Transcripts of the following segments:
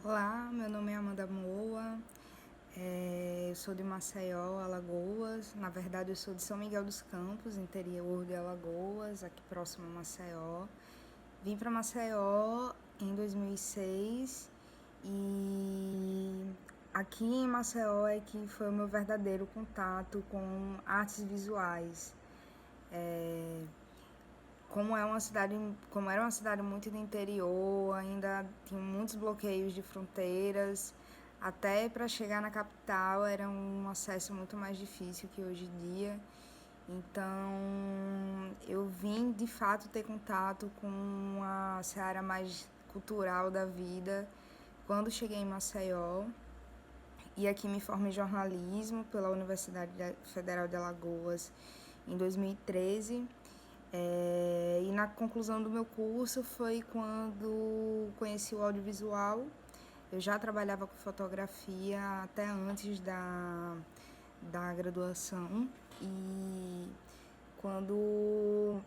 Olá, meu nome é Amanda Moa, eu sou de Maceió, Alagoas. Na verdade, eu sou de São Miguel dos Campos, interior de Alagoas, aqui próximo a Maceió. Vim para Maceió em 2006 e aqui em Maceió é que foi o meu verdadeiro contato com artes visuais. Como era uma cidade muito do interior, ainda tinha muitos bloqueios de fronteiras, até para chegar na capital era um acesso muito mais difícil que hoje em dia. Então, eu vim de fato ter contato com a seara mais cultural da vida quando cheguei em Maceió. E aqui me formei em jornalismo pela Universidade Federal de Alagoas em 2013. E na conclusão do meu curso foi quando conheci o audiovisual. Eu já trabalhava com fotografia até antes da graduação. E quando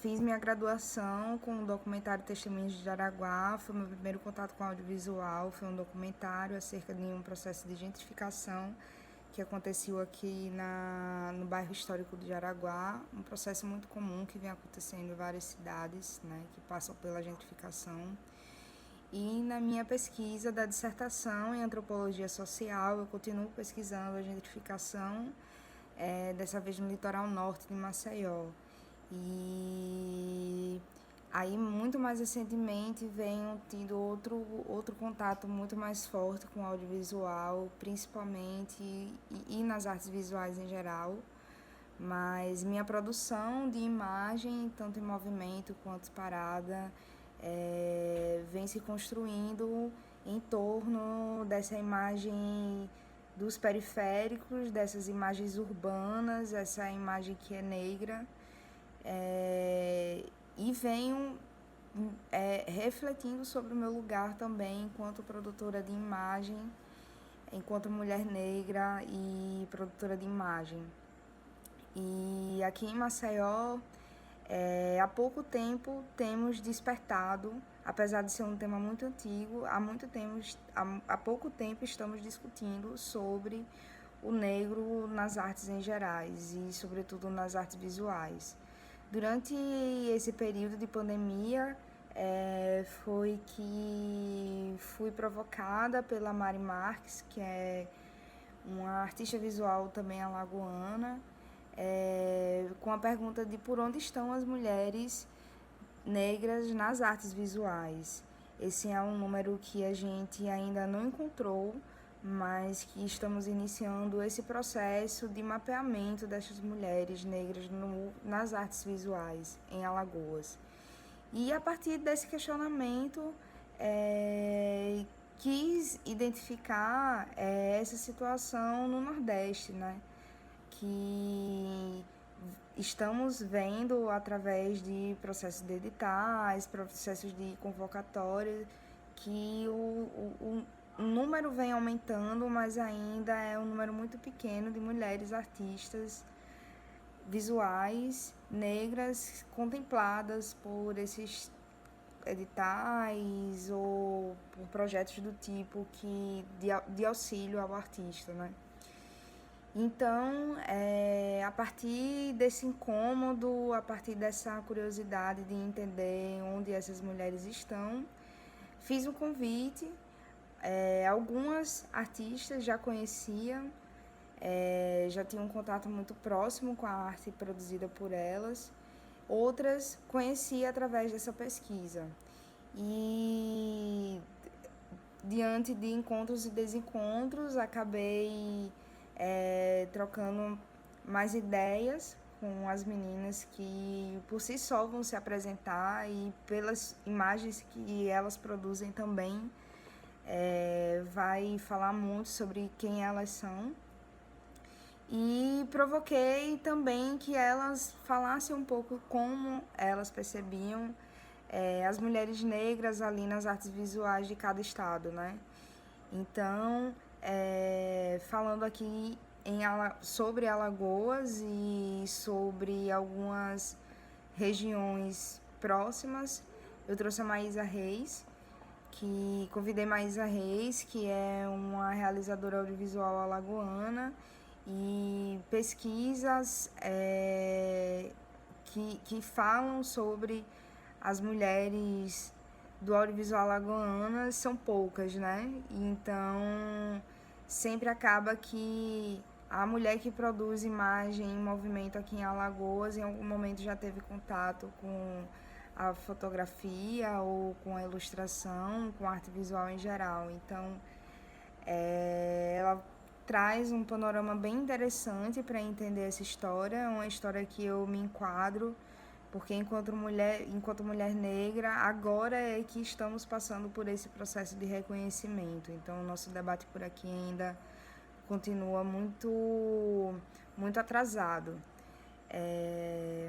fiz minha graduação com o documentário Testemunhas de Jaraguá, foi meu primeiro contato com audiovisual. Foi um documentário acerca de um processo de gentrificação que aconteceu aqui no bairro histórico de Jaraguá, um processo muito comum que vem acontecendo em várias cidades, né, que passam pela gentrificação. E na minha pesquisa da dissertação em antropologia social, eu continuo pesquisando a gentrificação, dessa vez no litoral norte de Maceió. E aí, muito mais recentemente, venho tendo outro contato muito mais forte com o audiovisual, principalmente, e nas artes visuais em geral. Mas minha produção de imagem, tanto em movimento quanto parada, vem se construindo em torno dessa imagem dos periféricos, dessas imagens urbanas, essa imagem que é negra. E venho refletindo sobre o meu lugar também enquanto produtora de imagem, enquanto mulher negra e produtora de imagem. E aqui em Maceió, há pouco tempo temos despertado, apesar de ser um tema muito antigo, há pouco tempo estamos discutindo sobre o negro nas artes em gerais e, sobretudo, nas artes visuais. Durante esse período de pandemia, foi que fui provocada pela Mari Marques, que é uma artista visual também alagoana, com a pergunta de por onde estão as mulheres negras nas artes visuais. Esse é um número que a gente ainda não encontrou, mas que estamos iniciando esse processo de mapeamento dessas mulheres negras nas artes visuais em Alagoas. E a partir desse questionamento, quis identificar essa situação no Nordeste, né? Que estamos vendo através de processos de editais, processos de convocatória, que o número vem aumentando, mas ainda é um número muito pequeno de mulheres artistas visuais negras contempladas por esses editais ou por projetos do tipo de auxílio ao artista, né? Então, a partir desse incômodo, a partir dessa curiosidade de entender onde essas mulheres estão, fiz um convite. Algumas artistas já conheciam, já tinham um contato muito próximo com a arte produzida por elas. Outras conheci através dessa pesquisa. E, diante de encontros e desencontros, acabei trocando mais ideias com as meninas que por si só vão se apresentar, e pelas imagens que elas produzem também vai falar muito sobre quem elas são. E provoquei também que elas falassem um pouco como elas percebiam as mulheres negras ali nas artes visuais de cada estado, né? Então, falando aqui sobre Alagoas e sobre algumas regiões próximas, eu trouxe a Maísa Reis, que convidei Maísa Reis, que é uma realizadora audiovisual alagoana, e pesquisas que falam sobre as mulheres do audiovisual alagoanas são poucas, né? Então, sempre acaba que a mulher que produz imagem em movimento aqui em Alagoas, em algum momento já teve contato com a fotografia ou com a ilustração, com a arte visual em geral. Então, ela traz um panorama bem interessante para entender essa história, é uma história que eu me enquadro, porque enquanto mulher negra, agora é que estamos passando por esse processo de reconhecimento. Então, o nosso debate por aqui ainda continua muito atrasado.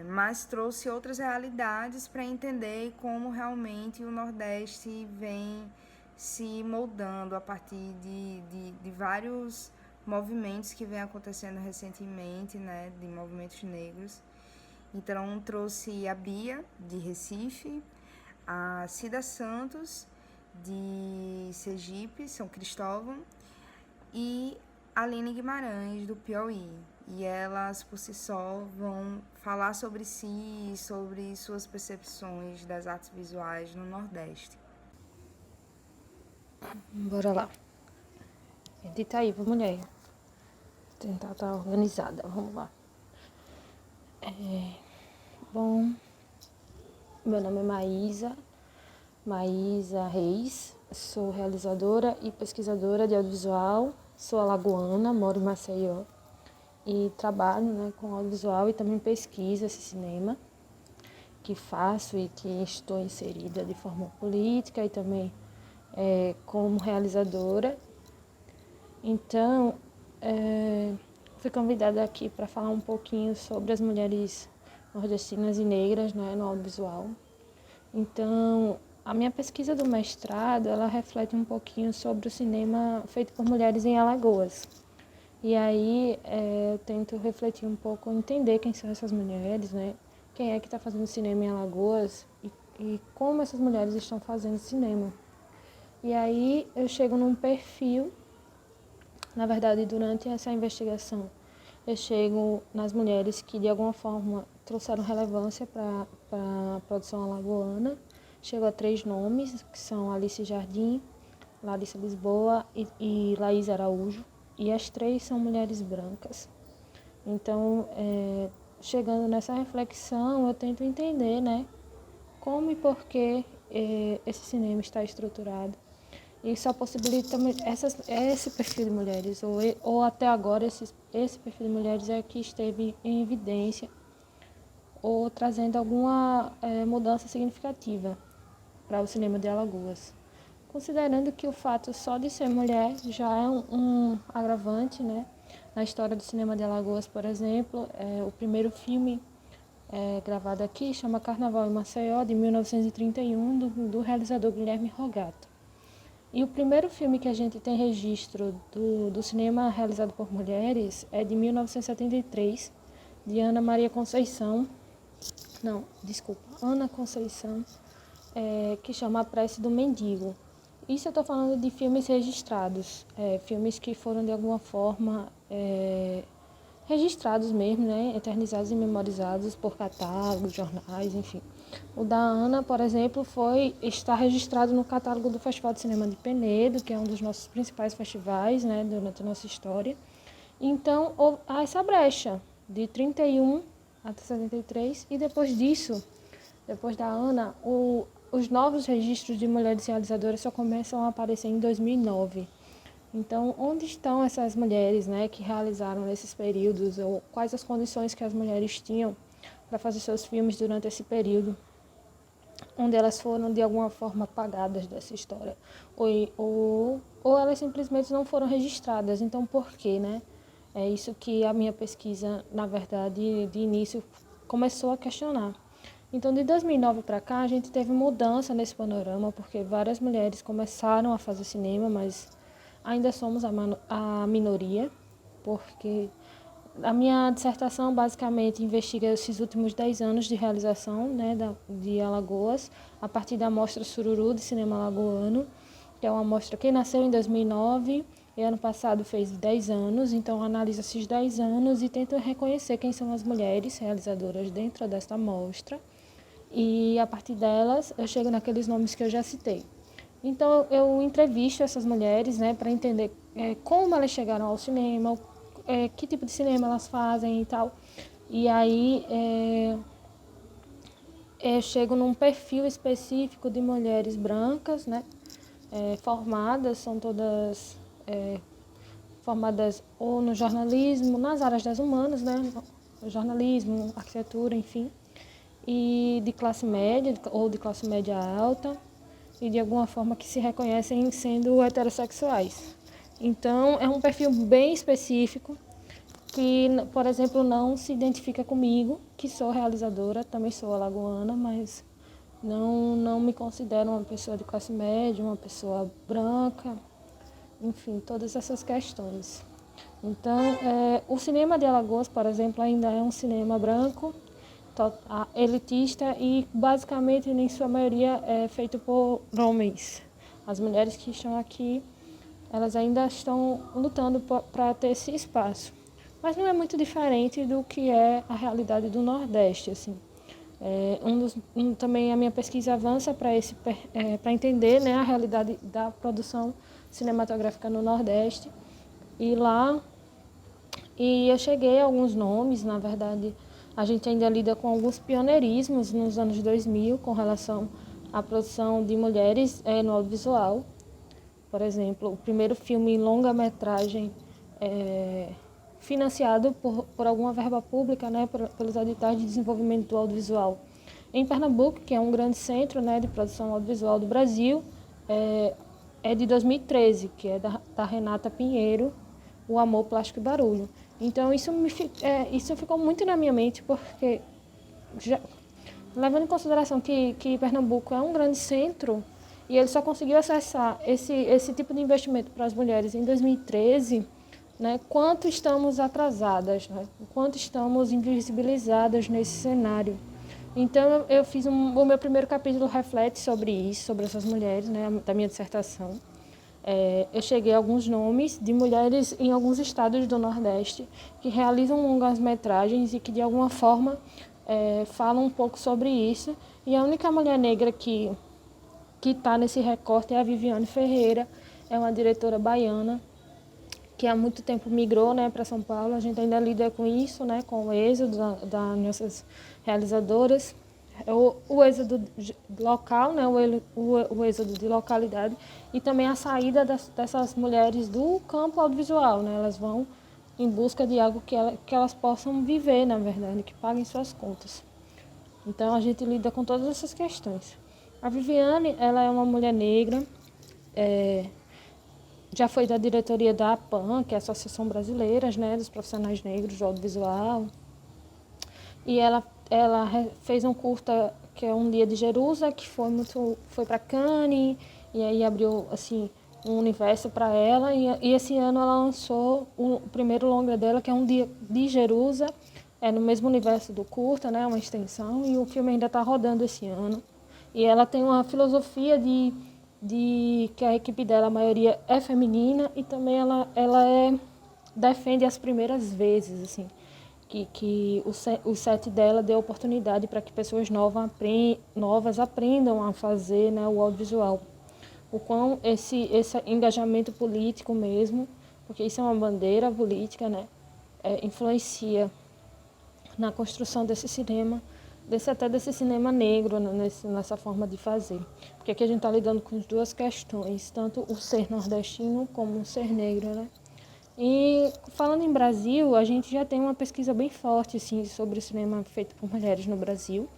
Mas trouxe outras realidades para entender como realmente o Nordeste vem se moldando a partir de vários movimentos que vem acontecendo recentemente, né, de movimentos negros. Então, trouxe a Bia, de Recife, a Cida Santos, de Sergipe, São Cristóvão, e a Aline Guimarães, do Piauí. E elas, por si só, vão falar sobre si e sobre suas percepções das artes visuais no Nordeste. Bora lá. Edita aí, mulher. Tentar estar organizada, vamos lá. Bom, meu nome é Maísa Reis, sou realizadora e pesquisadora de audiovisual, sou alagoana, moro em Maceió e trabalho, né, com audiovisual e também pesquisa esse cinema que faço e que estou inserida de forma política e também como realizadora. Então, fui convidada aqui para falar um pouquinho sobre as mulheres nordestinas e negras, né, no audiovisual. Então, a minha pesquisa do mestrado, ela reflete um pouquinho sobre o cinema feito por mulheres em Alagoas. E aí eu tento refletir um pouco, entender quem são essas mulheres, né? Quem é que está fazendo cinema em Alagoas e como essas mulheres estão fazendo cinema. E aí eu chego num perfil, na verdade, durante essa investigação, eu chego nas mulheres que de alguma forma trouxeram relevância para a produção alagoana. Chego a 3 nomes, que são Alice Jardim, Larissa Lisboa e Laís Araújo. E as 3 são mulheres brancas. Então, chegando nessa reflexão, eu tento entender, né, como e por que esse cinema está estruturado. E só possibilita esse perfil de mulheres, ou até agora esse perfil de mulheres é que esteve em evidência ou trazendo alguma mudança significativa para o cinema de Alagoas. Considerando que o fato só de ser mulher já é um agravante, né? Na história do cinema de Alagoas, por exemplo, o primeiro filme gravado aqui chama Carnaval em Maceió, de 1931, do realizador Guilherme Rogato. E o primeiro filme que a gente tem registro do cinema realizado por mulheres é de 1973, de Ana Conceição, que chama A Prece do Mendigo. Isso eu estou falando de filmes registrados, filmes que foram de alguma forma registrados mesmo, né, eternizados e memorizados por catálogos, jornais, enfim. O da Ana, por exemplo, está registrado no catálogo do Festival de Cinema de Penedo, que é um dos nossos principais festivais, né, durante a nossa história. Então, há essa brecha de 31 até 73, e depois disso, depois da Ana, os novos registros de mulheres realizadoras só começam a aparecer em 2009. Então, onde estão essas mulheres, né, que realizaram nesses períodos, ou quais as condições que as mulheres tinham para fazer seus filmes durante esse período? onde elas foram de alguma forma apagadas dessa história, ou elas simplesmente não foram registradas. Então, por quê, né? É isso que a minha pesquisa, na verdade, de início, começou a questionar. Então, de 2009 para cá, a gente teve mudança nesse panorama, porque várias mulheres começaram a fazer cinema, mas ainda somos a minoria, porque a minha dissertação basicamente investiga esses últimos 10 anos de realização, né, de Alagoas, a partir da Mostra Sururu de Cinema Alagoano, que é uma mostra que nasceu em 2009 e ano passado fez 10 anos. Então, analiso esses 10 anos e tento reconhecer quem são as mulheres realizadoras dentro desta mostra. E, a partir delas, eu chego naqueles nomes que eu já citei. Então, eu entrevisto essas mulheres, né, para entender como elas chegaram ao cinema, que tipo de cinema elas fazem e tal. E aí, eu chego num perfil específico de mulheres brancas, né, formadas, são todas formadas ou no jornalismo, nas áreas das humanas, né, jornalismo, arquitetura, enfim, e de classe média ou de classe média alta, e de alguma forma que se reconhecem sendo heterossexuais. Então, é um perfil bem específico que, por exemplo, não se identifica comigo, que sou realizadora, também sou alagoana, mas não me considero uma pessoa de classe média, uma pessoa branca, enfim, todas essas questões. Então, o cinema de Alagoas, por exemplo, ainda é um cinema branco, elitista e basicamente, em sua maioria, é feito por homens. As mulheres que estão aqui, elas ainda estão lutando para ter esse espaço. Mas não é muito diferente do que é a realidade do Nordeste, assim. Também a minha pesquisa avança para entender, né, a realidade da produção cinematográfica no Nordeste. E eu cheguei a alguns nomes, na verdade, a gente ainda lida com alguns pioneirismos nos anos 2000 com relação à produção de mulheres no audiovisual. Por exemplo, o primeiro filme em longa-metragem financiado por alguma verba pública, né, pelos editais de desenvolvimento do audiovisual em Pernambuco, que é um grande centro, né, de produção audiovisual do Brasil, é de 2013, que é da Renata Pinheiro, O Amor, Plástico e Barulho. Então, isso ficou muito na minha mente, porque, levando em consideração que Pernambuco é um grande centro, e ele só conseguiu acessar esse tipo de investimento para as mulheres em 2013, né, quanto estamos atrasadas, né, quanto estamos invisibilizadas nesse cenário. Então, eu fiz o meu primeiro capítulo reflete sobre isso, sobre essas mulheres, né, da minha dissertação. Eu cheguei a alguns nomes de mulheres em alguns estados do Nordeste que realizam longas-metragens e que, de alguma forma, falam um pouco sobre isso. E a única mulher negra que está nesse recorte é a Viviane Ferreira, é uma diretora baiana que há muito tempo migrou, né, para São Paulo. A gente ainda lida com isso, né, com o êxodo das nossas realizadoras. O êxodo local, né, o êxodo de localidade, e também a saída dessas mulheres do campo audiovisual, né, elas vão em busca de algo que elas possam viver, na verdade, que paguem suas contas. Então, a gente lida com todas essas questões. A Viviane, ela é uma mulher negra, já foi da diretoria da APAN, que é a Associação Brasileira, né, dos Profissionais Negros do Audiovisual. E ela fez um curta que é Um Dia de Jerusa, que foi para Cannes, e aí abriu assim um universo para ela. E esse ano ela lançou o primeiro longa dela, que é Um Dia de Jerusa, no mesmo universo do curta, né, uma extensão, e o filme ainda está rodando esse ano. E ela tem uma filosofia de que a equipe dela, a maioria é feminina, e também ela defende as primeiras vezes, assim, que o set dela dê oportunidade para que pessoas novas aprendam a fazer, né, o audiovisual. O quão esse engajamento político mesmo, porque isso é uma bandeira política, né, influencia na construção desse cinema, até desse cinema negro, né, nessa forma de fazer. Porque aqui a gente está lidando com as duas questões, tanto o ser nordestino como o ser negro, né? E falando em Brasil, a gente já tem uma pesquisa bem forte assim, sobre o cinema feito por mulheres no Brasil,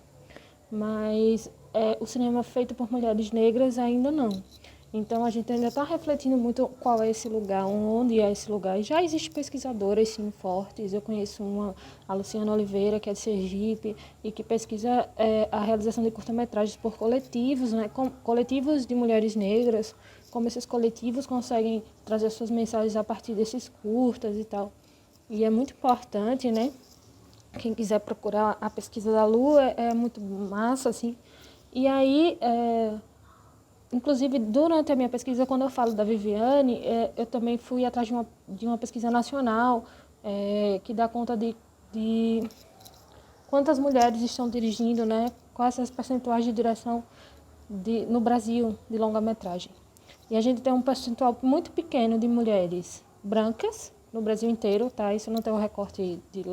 mas o cinema feito por mulheres negras ainda não. Então, a gente ainda está refletindo muito qual é esse lugar, onde é esse lugar. E já existem pesquisadoras, sim, fortes. Eu conheço a Luciana Oliveira, que é de Sergipe, e que pesquisa a realização de curta-metragens por coletivos, né, coletivos de mulheres negras, como esses coletivos conseguem trazer suas mensagens a partir desses curtas e tal. E é muito importante, né? Quem quiser procurar a pesquisa da Lu é muito massa, assim. E aí... Inclusive, durante a minha pesquisa, quando eu falo da Viviane, eu também fui atrás de uma pesquisa nacional que dá conta de quantas mulheres estão dirigindo, né? Quais as percentuais de direção no Brasil de longa-metragem. E a gente tem um percentual muito pequeno de mulheres brancas no Brasil inteiro, tá? Isso não tem um recorte de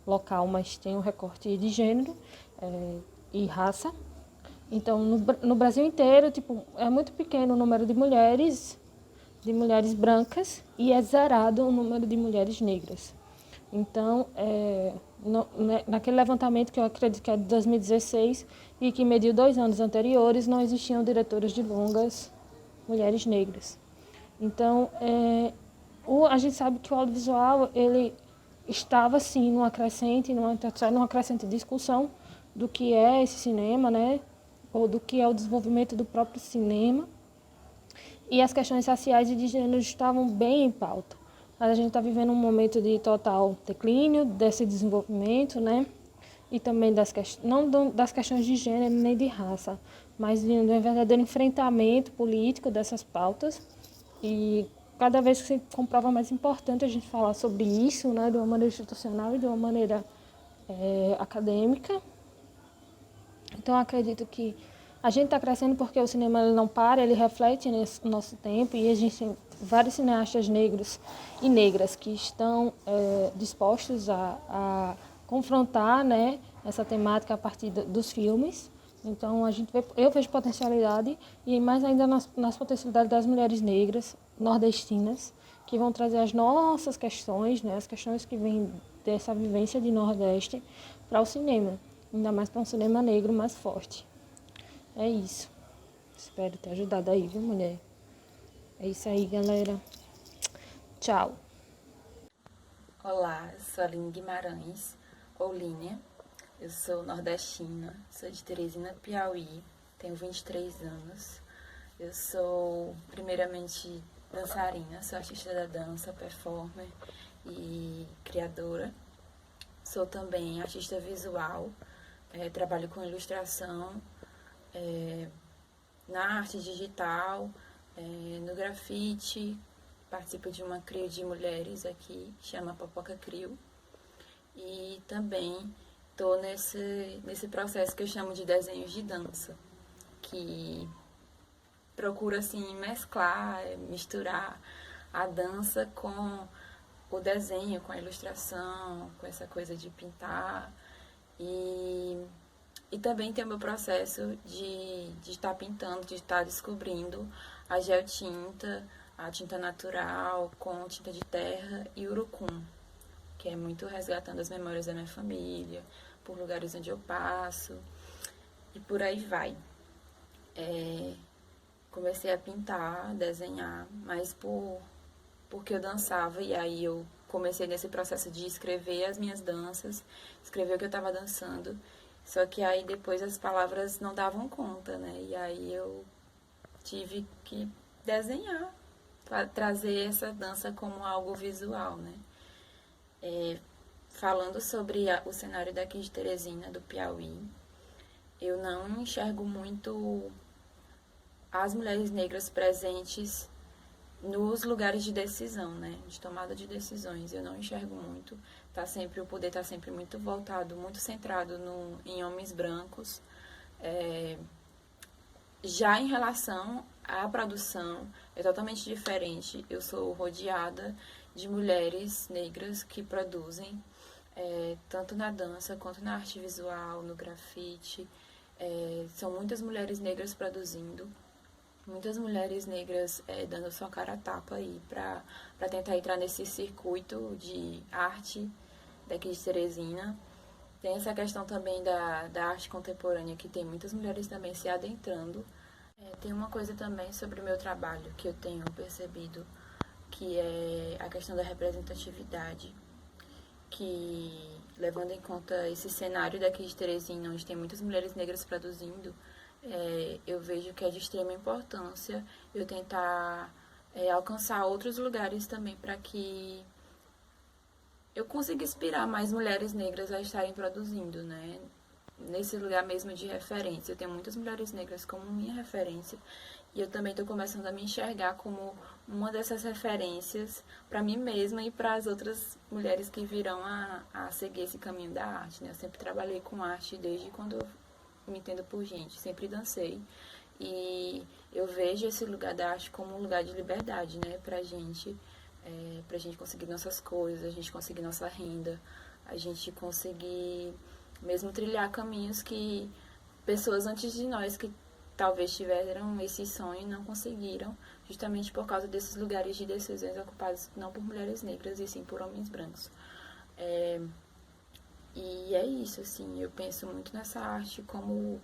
local, mas tem um recorte de gênero e raça. Então, no Brasil inteiro, tipo, é muito pequeno o número de mulheres brancas e é zerado o número de mulheres negras. Então, naquele levantamento que eu acredito que é de 2016 e que mediu 2 anos anteriores, não existiam diretoras de longas mulheres negras. Então, a gente sabe que o audiovisual, ele estava, sim, numa crescente discussão do que é esse cinema, né? Ou do que é o desenvolvimento do próprio cinema. E as questões raciais e de gênero estavam bem em pauta. Mas a gente está vivendo um momento de total declínio desse desenvolvimento, né? E também não das questões de gênero nem de raça, mas de um verdadeiro enfrentamento político dessas pautas. E cada vez que se comprova mais importante a gente falar sobre isso, né? De uma maneira institucional e de uma maneira acadêmica. Então, eu acredito que a gente está crescendo porque o cinema ele não para, ele reflete nesse nosso tempo e existem vários cineastas negros e negras que estão dispostos a confrontar, né, essa temática a partir dos filmes. Então, eu vejo potencialidade e mais ainda nas potencialidades das mulheres negras nordestinas que vão trazer as nossas questões, né, as questões que vêm dessa vivência de Nordeste para o cinema. Ainda mais para um cinema negro mais forte. É isso. Espero ter ajudado aí, viu, mulher? É isso aí, galera. Tchau. Olá, eu sou a Aline Guimarães, ou Línia. Eu sou nordestina, sou de Teresina, Piauí, tenho 23 anos. Eu sou, primeiramente, dançarina, sou artista da dança, performer e criadora. Sou também artista visual, trabalho com ilustração, na arte digital, no grafite, participo de uma CRIO de mulheres aqui, chama Popoca CRIO. E também estou nesse processo que eu chamo de desenhos de dança, que procura assim mesclar, misturar a dança com o desenho, com a ilustração, com essa coisa de pintar. E também tem o meu processo de estar pintando, de estar descobrindo a geotinta, a tinta natural com tinta de terra e urucum, que é muito resgatando as memórias da minha família, por lugares onde eu passo e por aí vai. Comecei a pintar, desenhar, mas porque eu dançava e aí eu comecei nesse processo de escrever as minhas danças, escrever o que eu estava dançando, só que aí depois as palavras não davam conta, né? E aí eu tive que desenhar, trazer essa dança como algo visual, né? Falando sobre o cenário daqui de Teresina, do Piauí, eu não enxergo muito as mulheres negras presentes nos lugares de decisão, né? De tomada de decisões. Eu não enxergo muito. O poder está sempre muito voltado, muito centrado em homens brancos. Já em relação à produção, é totalmente diferente. Eu sou rodeada de mulheres negras que produzem, tanto na dança quanto na arte visual, no grafite. São muitas mulheres negras produzindo, muitas mulheres negras dando sua cara a tapa aí para tentar entrar nesse circuito de arte daqui de Teresina. Tem essa questão também da arte contemporânea, que tem muitas mulheres também se adentrando. Tem uma coisa também sobre o meu trabalho que eu tenho percebido, que é a questão da representatividade, que, levando em conta esse cenário daqui de Teresina, onde tem muitas mulheres negras produzindo, eu vejo que é de extrema importância eu tentar alcançar outros lugares também para que eu consiga inspirar mais mulheres negras a estarem produzindo, né? Nesse lugar mesmo de referência. Eu tenho muitas mulheres negras como minha referência e eu também estou começando a me enxergar como uma dessas referências para mim mesma e para as outras mulheres que virão a seguir esse caminho da arte, né? Eu sempre trabalhei com arte desde quando eu me entendo por gente, sempre dancei e eu vejo esse lugar da arte como um lugar de liberdade, né? Pra gente conseguir nossas coisas, a gente conseguir nossa renda, a gente conseguir mesmo trilhar caminhos que pessoas antes de nós que talvez tiveram esse sonho e não conseguiram, justamente por causa desses lugares de decisões ocupados não por mulheres negras e sim por homens brancos. E é isso, assim, eu penso muito nessa arte como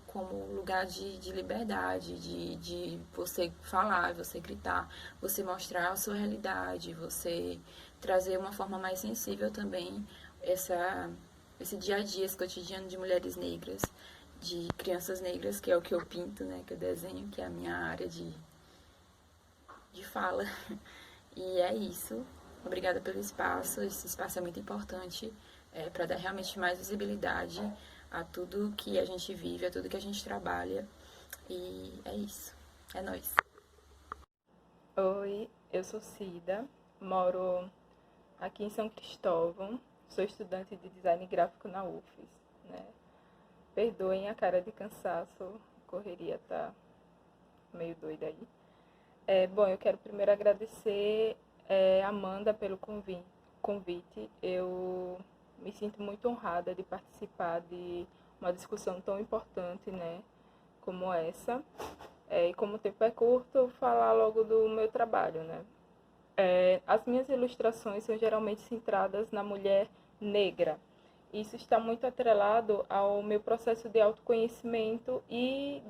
lugar de liberdade, de você falar, você gritar, você mostrar a sua realidade, você trazer uma forma mais sensível também esse dia a dia, esse cotidiano de mulheres negras, de crianças negras, que é o que eu pinto, né, que eu desenho, que é a minha área de fala. E é isso. Obrigada pelo espaço. Esse espaço é muito importante para dar realmente mais visibilidade a tudo que a gente vive, a tudo que a gente trabalha. E é isso. É nóis. Oi, eu sou Cida, moro aqui em São Cristóvão, sou estudante de design gráfico na UFES, né? Perdoem a cara de cansaço, a correria tá meio doida aí. Bom, eu quero primeiro agradecer Amanda pelo convite. Eu me sinto muito honrada de participar de uma discussão tão importante, né, como essa. E como o tempo é curto, falar logo do meu trabalho, né? As minhas ilustrações são geralmente centradas na mulher negra. Isso está muito atrelado ao meu processo de autoconhecimento e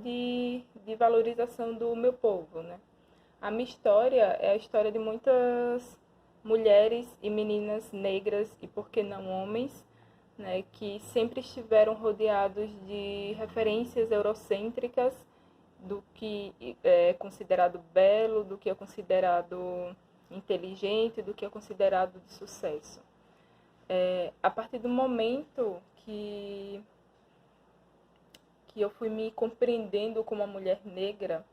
de valorização do meu povo, né? A minha história é a história de muitas mulheres e meninas negras e, por que não, homens, né, que sempre estiveram rodeados de referências eurocêntricas do que é considerado belo, do que é considerado inteligente, do que é considerado de sucesso. A partir do momento que eu fui me compreendendo como uma mulher negra,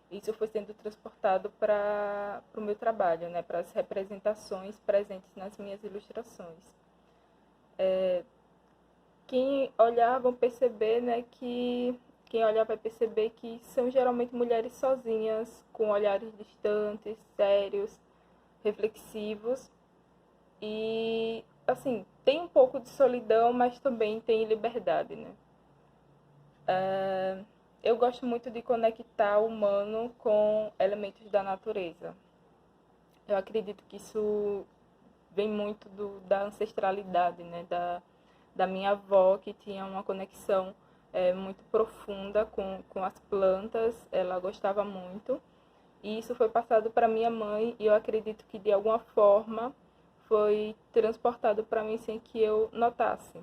isso foi sendo transportado para o meu trabalho, né, para as representações presentes nas minhas ilustrações. Quem olhar vão perceber, né, que quem olhar vai perceber que são geralmente mulheres sozinhas, com olhares distantes, sérios, reflexivos e, assim, tem um pouco de solidão, mas também tem liberdade, né? Eu gosto muito de conectar o humano com elementos da natureza. Eu acredito que isso vem muito da ancestralidade, né? Da minha avó, que tinha uma conexão muito profunda com as plantas, ela gostava muito. E isso foi passado para minha mãe e eu acredito que de alguma forma foi transportado para mim sem que eu notasse.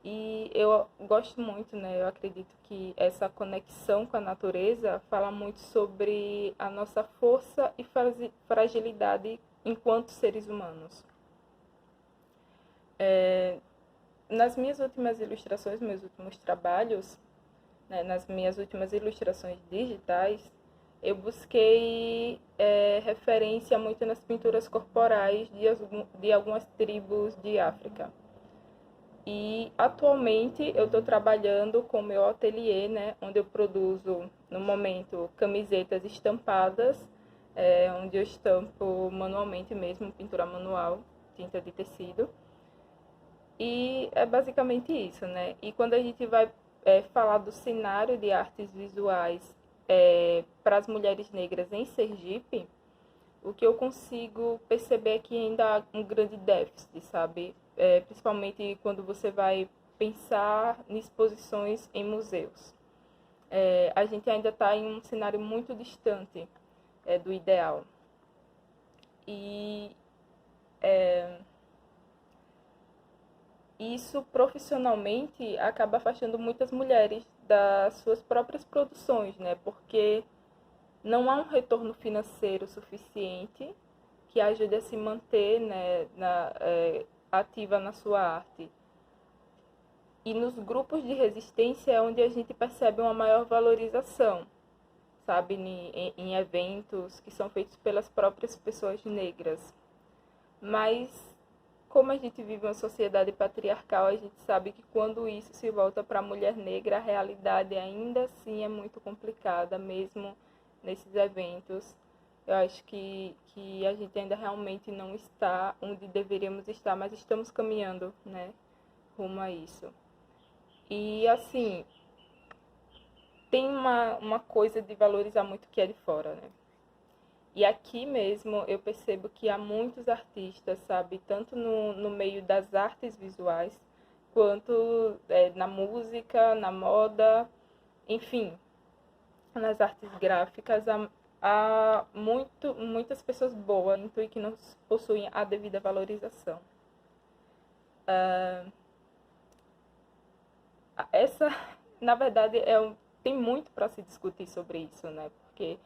E eu gosto muito, né? Eu acredito que essa conexão com a natureza fala muito sobre a nossa força e fragilidade enquanto seres humanos. Nas minhas últimas ilustrações, meus últimos trabalhos, né, nas minhas últimas ilustrações digitais, eu busquei referência muito nas pinturas corporais de algumas tribos de África. E atualmente eu estou trabalhando com o meu ateliê, né, onde eu produzo, no momento, camisetas estampadas, onde eu estampo manualmente mesmo, pintura manual, tinta de tecido. E é basicamente isso, né? E quando a gente vai falar do cenário de artes visuais para as mulheres negras em Sergipe, o que eu consigo perceber é que ainda há um grande déficit, sabe? Principalmente quando você vai pensar em exposições em museus. A gente ainda está em um cenário muito distante do ideal. E isso profissionalmente acaba afastando muitas mulheres das suas próprias produções, né? Porque não há um retorno financeiro suficiente que ajude a se manter, né, ativa na sua arte. E nos grupos de resistência é onde a gente percebe uma maior valorização, sabe, em eventos que são feitos pelas próprias pessoas negras. Mas, como a gente vive uma sociedade patriarcal, a gente sabe que quando isso se volta para a mulher negra, a realidade ainda assim é muito complicada, mesmo nesses eventos. Eu acho que a gente ainda realmente não está onde deveríamos estar, mas estamos caminhando, né, rumo a isso. E, assim, tem uma coisa de valorizar muito o que é de fora, né? E aqui mesmo eu percebo que há muitos artistas, sabe? Tanto no meio das artes visuais, quanto na música, na moda, enfim, nas artes gráficas, há muitas pessoas boas e que não possuem a devida valorização. Essa, na verdade, tem muito para se discutir sobre isso, né? Porque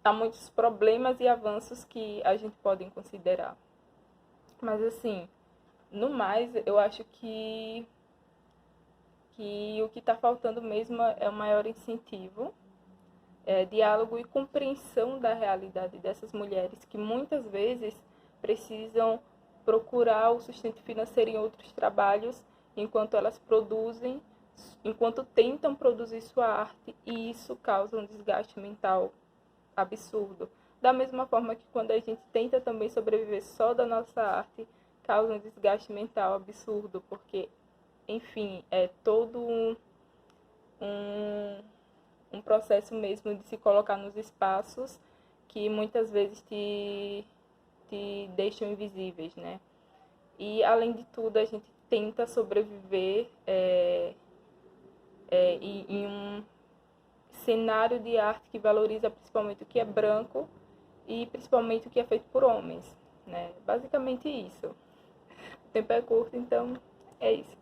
há muitos problemas e avanços que a gente pode considerar. Mas, assim, no mais, eu acho que o que está faltando mesmo é um maior incentivo, diálogo e compreensão da realidade dessas mulheres que muitas vezes precisam procurar o sustento financeiro em outros trabalhos enquanto elas produzem, enquanto tentam produzir sua arte, e isso causa um desgaste mental absurdo. Da mesma forma que quando a gente tenta também sobreviver só da nossa arte, causa um desgaste mental absurdo, porque, enfim, é todo um processo mesmo de se colocar nos espaços que muitas vezes te deixam invisíveis, né? E, além de tudo, a gente tenta sobreviver em um cenário de arte que valoriza principalmente o que é branco e principalmente o que é feito por homens, né? Basicamente isso. O tempo é curto, então é isso.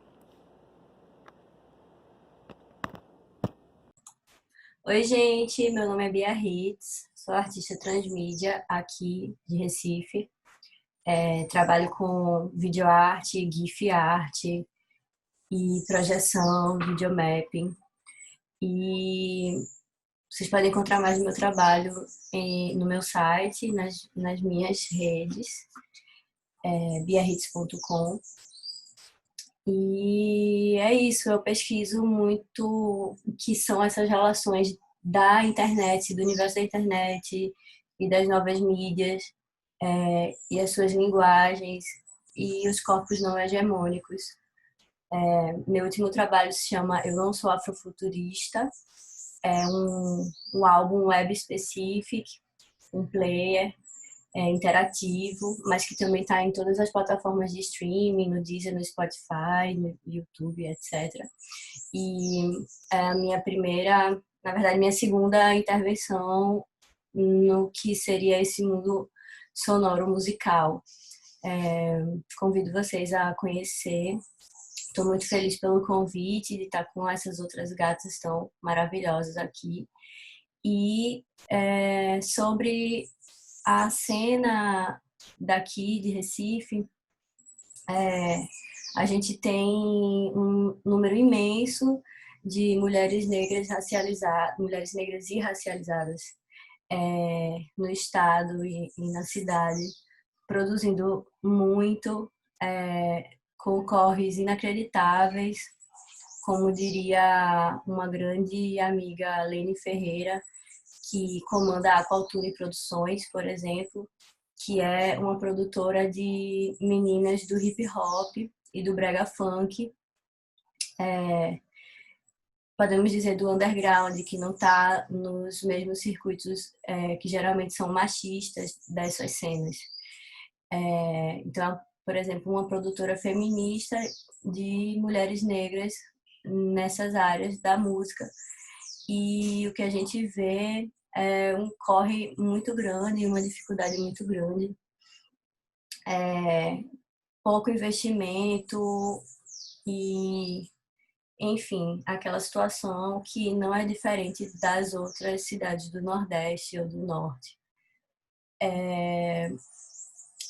Oi, gente, meu nome é Bia Hitz, sou artista transmídia aqui de Recife. Trabalho com videoarte, GIF arte e projeção, videomapping. E vocês podem encontrar mais do meu trabalho no meu site, nas minhas redes, biarritz.com. E é isso, eu pesquiso muito o que são essas relações da internet, do universo da internet e das novas mídias, e as suas linguagens e os corpos não hegemônicos. Meu último trabalho se chama Eu Não Sou Afrofuturista, é um álbum web specific, um player interativo, mas que também está em todas as plataformas de streaming, no Deezer, no Spotify, no YouTube, etc. E é a minha primeira, na verdade, minha segunda intervenção no que seria esse mundo sonoro musical. Convido vocês a conhecer. Estou muito feliz pelo convite de estar com essas outras gatas tão maravilhosas aqui. E sobre a cena daqui de Recife, a gente tem um número imenso de mulheres negras mulheres negras e racializadas no estado e na cidade, produzindo muito, com corres inacreditáveis, como diria uma grande amiga, Lene Ferreira, que comanda a Aqualtune Produções, por exemplo, que é uma produtora de meninas do hip hop e do brega funk, podemos dizer do underground, que não está nos mesmos circuitos que geralmente são machistas dessas cenas. Então, por exemplo, uma produtora feminista de mulheres negras nessas áreas da música. E o que a gente vê é um corre muito grande, uma dificuldade muito grande. Pouco investimento e, enfim, aquela situação que não é diferente das outras cidades do Nordeste ou do Norte.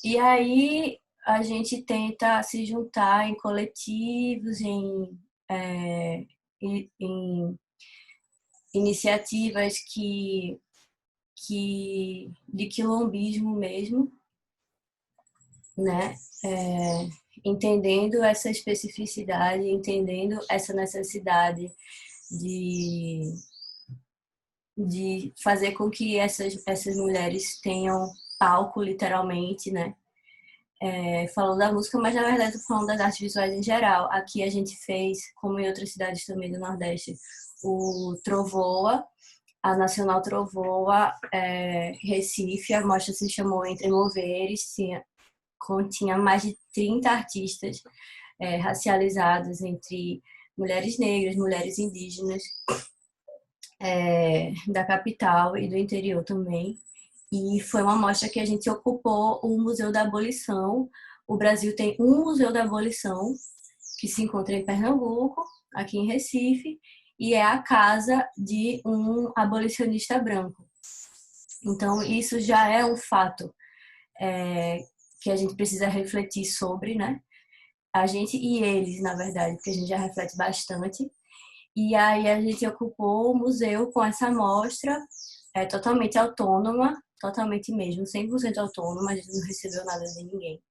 E aí a gente tenta se juntar em coletivos, em iniciativas de quilombismo mesmo, né? Entendendo essa especificidade, entendendo essa necessidade de, de fazer com que essas mulheres tenham palco, literalmente, né? Falando da música, mas na verdade estou falando das artes visuais em geral. Aqui a gente fez, como em outras cidades também do Nordeste, o Trovoa, a Nacional Trovoa, Recife. A mostra se chamou Entre Moveres, continha mais de 30 artistas racializados, entre mulheres negras, mulheres indígenas, da capital e do interior também. E foi uma mostra que a gente ocupou o Museu da Abolição. O Brasil tem um Museu da Abolição, que se encontra em Pernambuco, aqui em Recife, e é a casa de um abolicionista branco. Então, isso já é um fato que a gente precisa refletir sobre, né? A gente e eles, na verdade, porque a gente já reflete bastante. E aí a gente ocupou o museu com essa mostra totalmente autônoma, totalmente mesmo, 100% autônoma, a gente não recebeu nada de ninguém.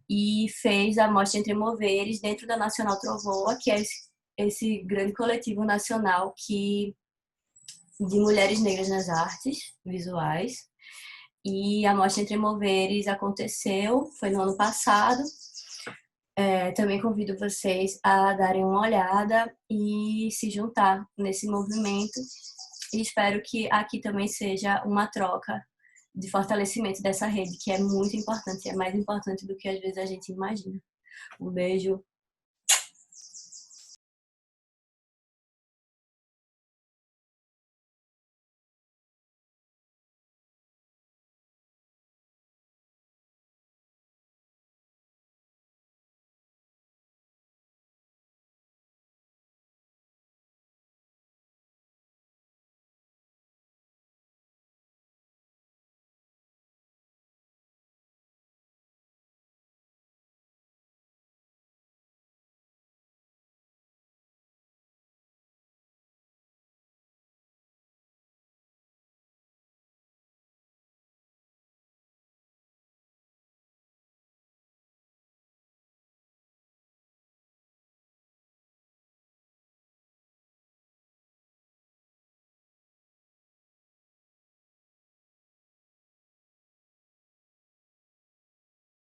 E fez a mostra Entre Moveres dentro da Nacional Trovoa, que é esse grande coletivo nacional de mulheres negras nas artes visuais. E a mostra Entre Moveres aconteceu, foi no ano passado. Também convido vocês a darem uma olhada e se juntar nesse movimento. E espero que aqui também seja uma troca de fortalecimento dessa rede, que é muito importante, é mais importante do que às vezes a gente imagina. Um beijo,